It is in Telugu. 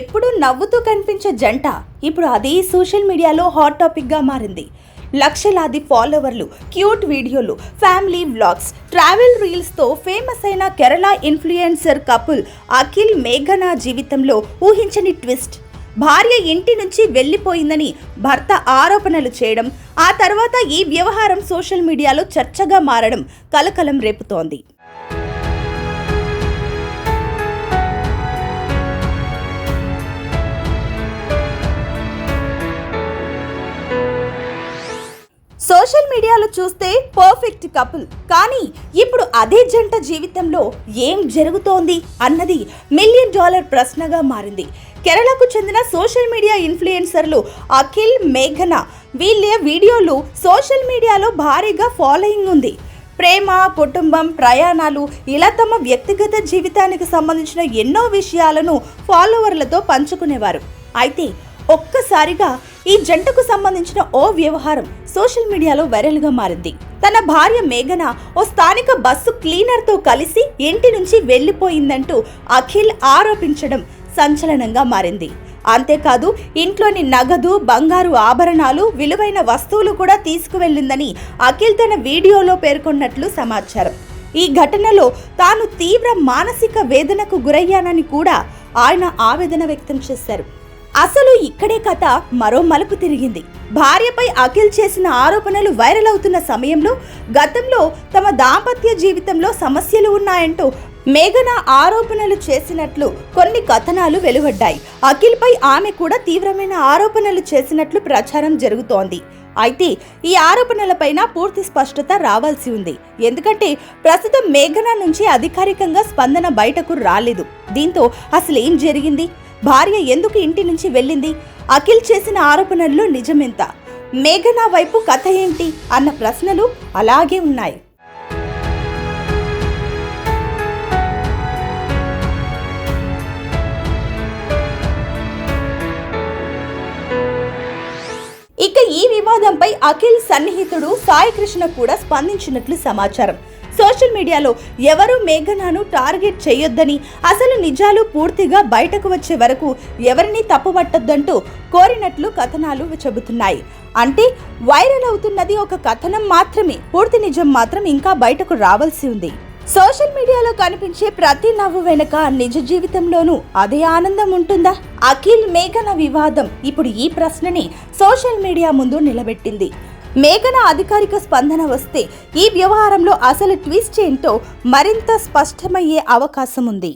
ఎప్పుడూ నవ్వుతూ కనిపించే జంట ఇప్పుడు అదే సోషల్ మీడియాలో హాట్ టాపిక్గా మారింది. లక్షలాది ఫాలోవర్లు, క్యూట్ వీడియోలు, ఫ్యామిలీ వ్లాగ్స్, ట్రావెల్ రీల్స్తో ఫేమస్ అయిన కేరళ ఇన్ఫ్లుయెన్సర్ కపుల్ అఖిల్ మేఘనా జీవితంలో ఊహించని ట్విస్ట్. భార్య ఇంటి నుంచి వెళ్లిపోయిందని భర్త ఆరోపణలు చేయడం, ఆ తర్వాత ఈ వ్యవహారం సోషల్ మీడియాలో చర్చగా మారడం కలకలం రేపుతోంది. సోషల్ మీడియాలో చూస్తే పర్ఫెక్ట్ కపుల్, కానీ ఇప్పుడు అదే జంట జీవితంలో ఏం జరుగుతోంది అన్నది $1 మిలియన్ ప్రశ్నగా మారింది. కేరళకు చెందిన సోషల్ మీడియా ఇన్ఫ్లుయెన్సర్లు అఖిల్, మేఘనా వీళ్ళ వీడియోలు సోషల్ మీడియాలో భారీగా ఫాలోయింగ్ ఉంది. ప్రేమ, కుటుంబం, ప్రయాణాలు ఇలా తమ వ్యక్తిగత జీవితానికి సంబంధించిన ఎన్నో విషయాలను ఫాలోవర్లతో పంచుకునేవారు. అయితే ఒక్కసారిగా ఈ జంటకు సంబంధించిన ఓ వ్యవహారం సోషల్ మీడియాలో వైరల్గా మారింది. తన భార్య మేఘనా ఓ స్థానిక బస్సు క్లీనర్తో కలిసి ఇంటి నుంచి వెళ్లిపోయిందంటూ అఖిల్ ఆరోపించడం సంచలనంగా మారింది. అంతేకాదు, ఇంట్లోని నగదు, బంగారు ఆభరణాలు, విలువైన వస్తువులు కూడా తీసుకువెళ్లిందని అఖిల్ తన వీడియోలో పేర్కొన్నట్లు సమాచారం. ఈ ఘటనలో తాను తీవ్ర మానసిక వేదనకు గురయ్యానని కూడా ఆయన ఆవేదన వ్యక్తం చేశారు. అసలు ఇక్కడే కథ మరో మలుపు తిరిగింది. భార్యపై అఖిల్ చేసిన ఆరోపణలు వైరల్ అవుతున్న సమయంలో గతంలో తమ దాంపత్య జీవితంలో సమస్యలు ఉన్నాయంటూ మేఘనా ఆరోపణలు చేసినట్లు కొన్ని కథనాలు వెలువడ్డాయి. అఖిల్పై ఆమె కూడా తీవ్రమైన ఆరోపణలు చేసినట్లు ప్రచారం జరుగుతోంది. అయితే ఈ ఆరోపణలపైన పూర్తి స్పష్టత రావాల్సి ఉంది. ఎందుకంటే ప్రస్తుతం మేఘనా నుంచి అధికారికంగా స్పందన బయటకు రాలేదు. దీంతో అసలు ఏం జరిగింది? భార్య ఎందుకు ఇంటి నుంచి వెళ్ళింది? అఖిల్ చేసిన ఆరోపణల్లో నిజమెంత? మేఘనా వైపు కథ ఏంటి అన్న ప్రశ్నలు అలాగే ఉన్నాయి. ఇక ఈ వివాదంపై అఖిల్ సన్నిహితుడు సాయి కృష్ణ కూడా స్పందించినట్లు సమాచారం. సోషల్ మీడియాలో ఎవరూ మేఘనాను టార్గెట్ చేయొద్దని, అసలు నిజాలు పూర్తిగా బయటకు వచ్చే వరకు ఎవరిని తప్పుపట్టొద్దంటూ కోరినట్లు కథనాలు చెబుతున్నాయి. అంటే వైరల్ అవుతున్నది ఒక కథనం మాత్రమే, పూర్తి నిజం మాత్రం ఇంకా బయటకు రావాల్సి ఉంది. సోషల్ మీడియాలో కనిపించే ప్రతి నవ్వు వెనుక నిజ జీవితంలోనూ అదే ఆనందం ఉంటుందా? అఖిల్ మేఘనా వివాదం ఇప్పుడు ఈ ప్రశ్నని సోషల్ మీడియా ముందు నిలబెట్టింది. మేఘనా అధికారిక స్పందన వస్తే ఈ వ్యవహారంలో అసలు ట్విస్ట్ ఏంటో మరింత స్పష్టమయ్యే అవకాశం ఉంది.